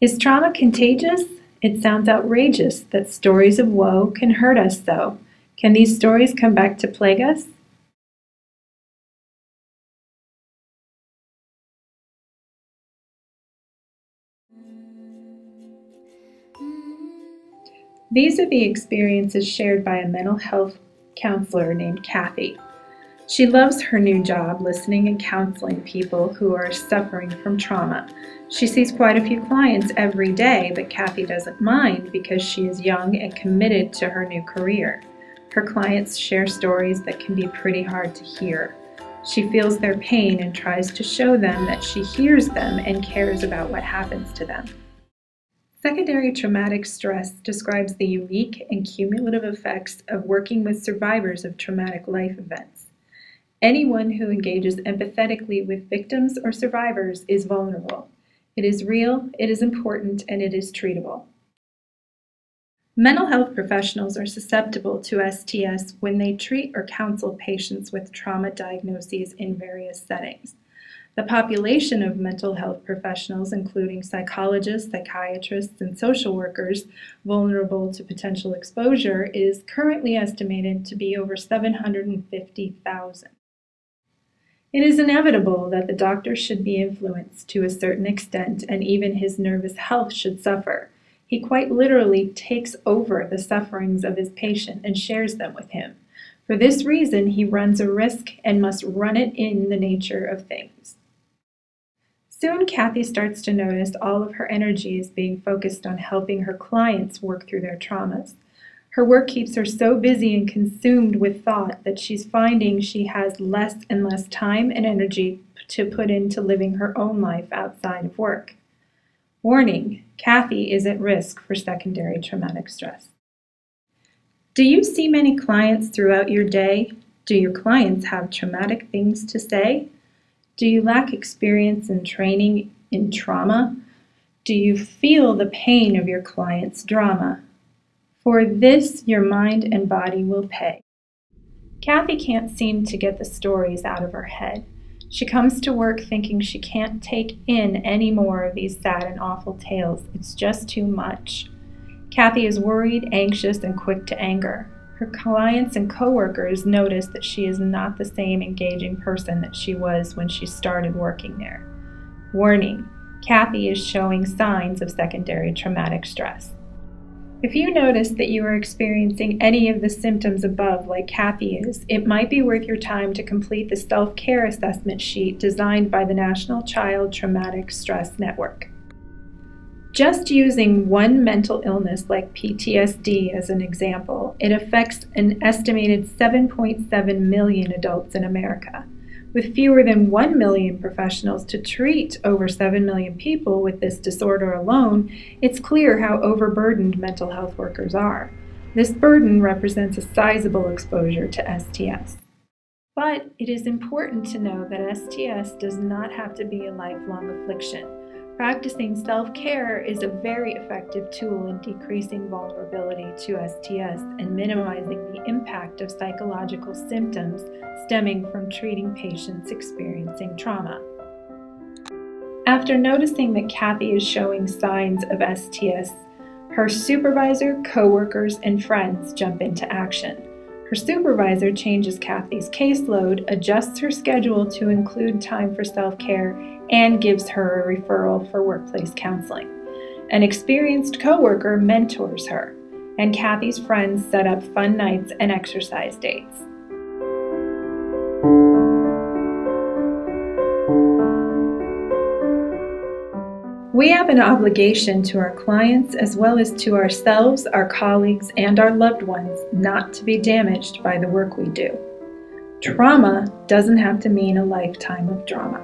Is trauma contagious? It sounds outrageous that stories of woe can hurt us so. Can these stories come back to plague us? These are the experiences shared by a mental health counselor named Kathy. She loves her new job listening and counseling people who are suffering from trauma. She sees quite a few clients every day, but Kathy doesn't mind because she is young and committed to her new career. Her clients share stories that can be pretty hard to hear. She feels their pain and tries to show them that she hears them and cares about what happens to them. Secondary traumatic stress describes the unique and cumulative effects of working with survivors of traumatic life events. Anyone who engages empathetically with victims or survivors is vulnerable. It is real, it is important, and it is treatable. Mental health professionals are susceptible to STS when they treat or counsel patients with trauma diagnoses in various settings. The population of mental health professionals, including psychologists, psychiatrists, and social workers vulnerable to potential exposure, is currently estimated to be over 750,000. It is inevitable that the doctor should be influenced to a certain extent, and even his nervous health should suffer. He quite literally takes over the sufferings of his patient and shares them with him. For this reason, he runs a risk and must run it in the nature of things. Soon, Kathy starts to notice all of her energy is being focused on helping her clients work through their traumas. Her work keeps her so busy and consumed with thought that she's finding she has less and less time and energy to put into living her own life outside of work. Warning: Kathy is at risk for secondary traumatic stress. Do you see many clients throughout your day? Do your clients have traumatic things to say? Do you lack experience and training in trauma? Do you feel the pain of your client's drama? For this, your mind and body will pay. Kathy can't seem to get the stories out of her head. She comes to work thinking she can't take in any more of these sad and awful tales. It's just too much. Kathy is worried, anxious, and quick to anger. Her clients and coworkers notice that she is not the same engaging person that she was when she started working there. Warning: Kathy is showing signs of secondary traumatic stress. If you notice that you are experiencing any of the symptoms above like Kathy is, it might be worth your time to complete the self-care assessment sheet designed by the National Child Traumatic Stress Network. Just using one mental illness like PTSD as an example, it affects an estimated 7.7 million adults in America. With fewer than 1 million professionals to treat over 7 million people with this disorder alone, it's clear how overburdened mental health workers are. This burden represents a sizable exposure to STS. But it is important to know that STS does not have to be a lifelong affliction. Practicing self-care is a very effective tool in decreasing vulnerability to STS and minimizing the impact of psychological symptoms stemming from treating patients experiencing trauma. After noticing that Kathy is showing signs of STS, her supervisor, coworkers, and friends jump into action. Her supervisor changes Kathy's caseload, adjusts her schedule to include time for self-care, and gives her a referral for workplace counseling. An experienced coworker mentors her, and Kathy's friends set up fun nights and exercise dates. We have an obligation to our clients as well as to ourselves, our colleagues, and our loved ones not to be damaged by the work we do. Trauma doesn't have to mean a lifetime of drama.